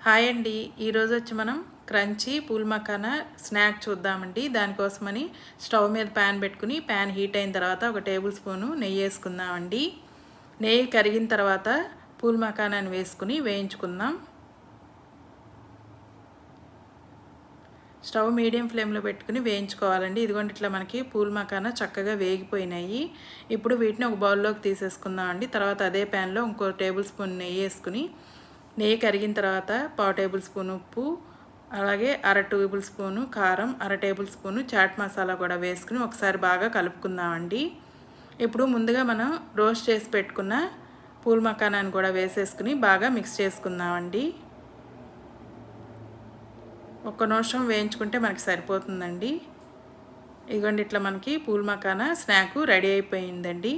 Hi అండి, ఈరోజు వచ్చి మనం క్రంచీ పూల్ మకానా స్నాక్ చూద్దామండి. దానికోసమని స్టవ్ మీద ప్యాన్ పెట్టుకుని ప్యాన్ హీట్ అయిన తర్వాత ఒక టేబుల్ స్పూను నెయ్యి వేసుకుందామండి. నెయ్యి కరిగిన తర్వాత పూల్ మకానాని వేసుకుని వేయించుకుందాం. స్టవ్ మీడియం ఫ్లేమ్లో పెట్టుకుని వేయించుకోవాలండి. ఇదిగోండి ఇట్లా మనకి పూల్ మకానా చక్కగా వేగిపోయినాయి. ఇప్పుడు వీటిని ఒక బౌల్లోకి తీసేసుకుందామండి. తర్వాత అదే ప్యాన్లో ఇంకో టేబుల్ స్పూన్ నెయ్యి వేసుకుని నెయ్యి కరిగిన తర్వాత పావు టేబుల్ స్పూన్ ఉప్పు, అలాగే అర టేబుల్ స్పూను కారం, అర టేబుల్ స్పూను చాట్ మసాలా కూడా వేసుకుని ఒకసారి బాగా కలుపుకుందామండి. ఇప్పుడు ముందుగా మనం రోస్ట్ చేసి పెట్టుకున్న పూల్ మకానాన్ని కూడా వేసేసుకుని బాగా మిక్స్ చేసుకుందామండి. ఒక్క నిమిషం వేయించుకుంటే మనకి సరిపోతుందండి. ఇదిగోండి ఇట్లా మనకి పూల్ మకానా స్నాక్ రెడీ అయిపోయిందండి.